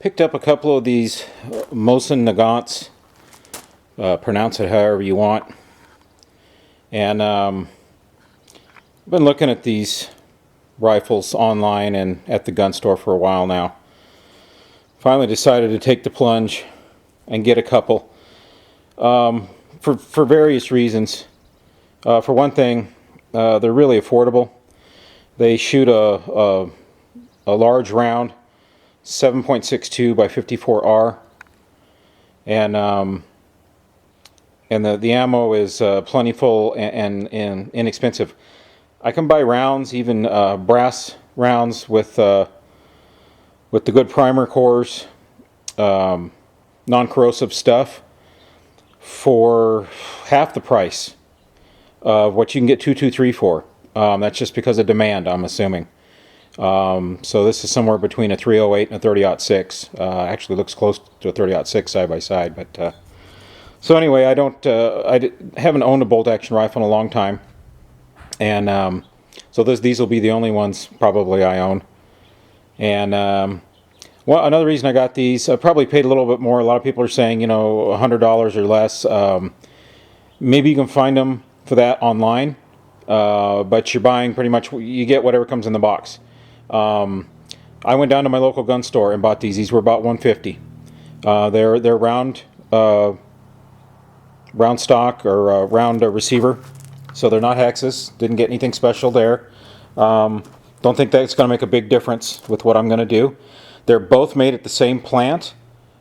Picked up a couple of these Mosin Nagants, pronounce it however you want, and I've been looking at these rifles online and at the gun store for a while now. Finally decided to take the plunge and get a couple for various reasons. For one thing, they're really affordable. They shoot a large round, 7.62 by 54R, and the ammo is plentiful and inexpensive. I can buy rounds, even brass rounds with the good primer cores, non-corrosive stuff, for half the price of what you can get 223 for. That's just because of demand, I'm assuming. So this is somewhere between a 308 and a 30-06. Actually looks close to a 30-06 side by side. But so anyway, I haven't owned a bolt-action rifle in a long time, and so these will be the only ones probably I own. And well, another reason I got these, I probably paid a little bit more. A lot of people are saying, $100 or less. Maybe you can find them for that online, but you're buying pretty much, you get whatever comes in the box. I went down to my local gun store and bought these. These were about $150. They're round stock or round receiver, so they're not hexes. Didn't get anything special there. Don't think that's going to make a big difference with what I'm going to do. They're both made at the same plant,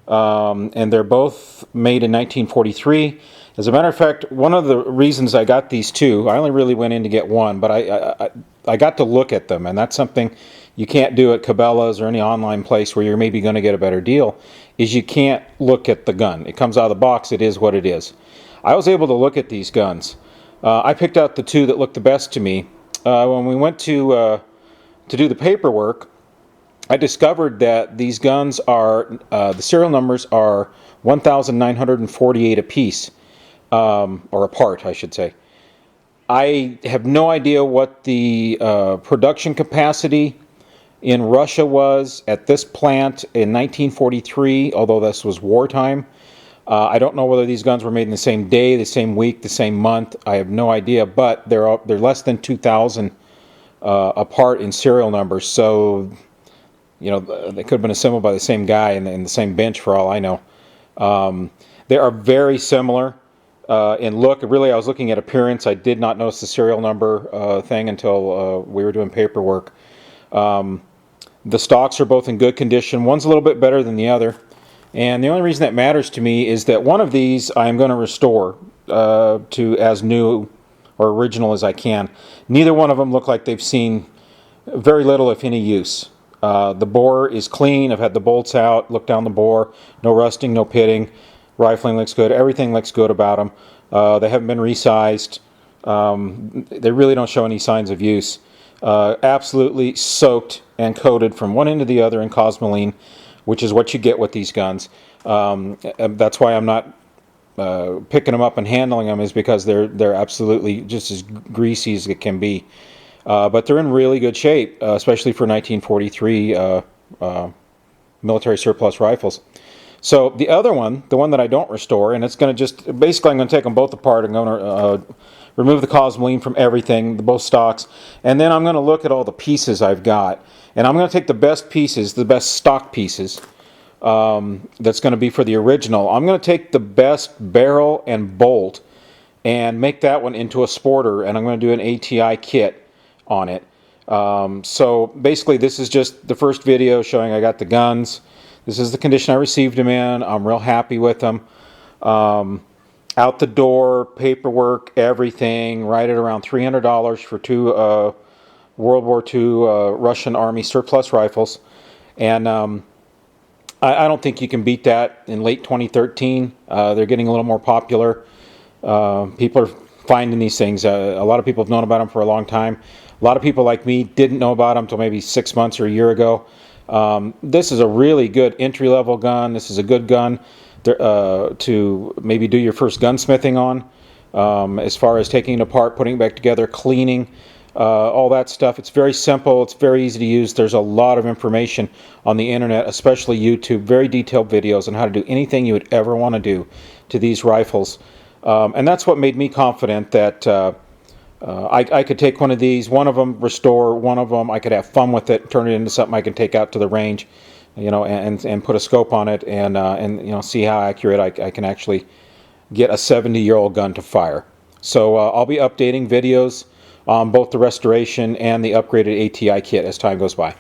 and they're both made in 1943. As a matter of fact, one of the reasons I got these two, I only really went in to get one, but I got to look at them, and that's something you can't do at Cabela's or any online place where you're maybe going to get a better deal, is you can't look at the gun. It comes out of the box, it is what it is. I was able to look at these guns. I picked out the two that looked the best to me. When we went to do the paperwork, I discovered that these guns are, the serial numbers are 1,948 apiece. Or a part, I should say. I have no idea what the production capacity in Russia was at this plant in 1943, although this was wartime. I don't know whether these guns were made in the same day, the same week, the same month. I have no idea, but they're less than 2,000 apart in serial numbers. So, they could have been assembled by the same guy in the same bench for all I know. They are very similar. In look, really, I was looking at appearance. I did not notice the serial number thing until we were doing paperwork. The stocks are both in good condition. One's a little bit better than the other. And the only reason that matters to me is that one of these I'm going to restore to as new or original as I can. Neither one of them look like they've seen very little, if any, use. The bore is clean. I've had the bolts out, looked down the bore. No rusting, no pitting. Rifling looks good. Everything looks good about them. They haven't been resized. They really don't show any signs of use. Absolutely soaked and coated from one end to the other in Cosmoline, which is what you get with these guns. That's why I'm not picking them up and handling them, is because they're absolutely just as greasy as it can be. But they're in really good shape, especially for 1943 military surplus rifles. So the other one, the one that I don't restore, and it's going to basically I'm going to take them both apart. I'm going to remove the Cosmoline from everything, both stocks, and then I'm going to look at all the pieces I've got. And I'm going to take the best pieces, the best stock pieces, that's going to be for the original. I'm going to take the best barrel and bolt and make that one into a sporter, and I'm going to do an ATI kit on it. So basically this is just the first video showing I got the guns. This is the condition I received them in. I'm real happy with them. Out the door, paperwork, everything, right at around $300 for two World War II Russian Army surplus rifles. And I don't think you can beat that in late 2013. They're getting a little more popular. People are finding these things. A lot of people have known about them for a long time. A lot of people like me didn't know about them until maybe 6 months or a year ago. This is a really good entry-level gun. This is a good gun to maybe do your first gunsmithing on, as far as taking it apart, putting it back together, cleaning. all that stuff. It's very simple. It's very easy to use. There's a lot of information on the internet, especially YouTube, very detailed videos on how to do anything you would ever want to do to these rifles. And that's what made me confident that I could take one of these, one of them, restore one of them. I could have fun with it, turn it into something I can take out to the range, you know, and put a scope on it, and you know, see how accurate I can actually get a 70-year-old gun to fire. So I'll be updating videos on both the restoration and the upgraded ATI kit as time goes by.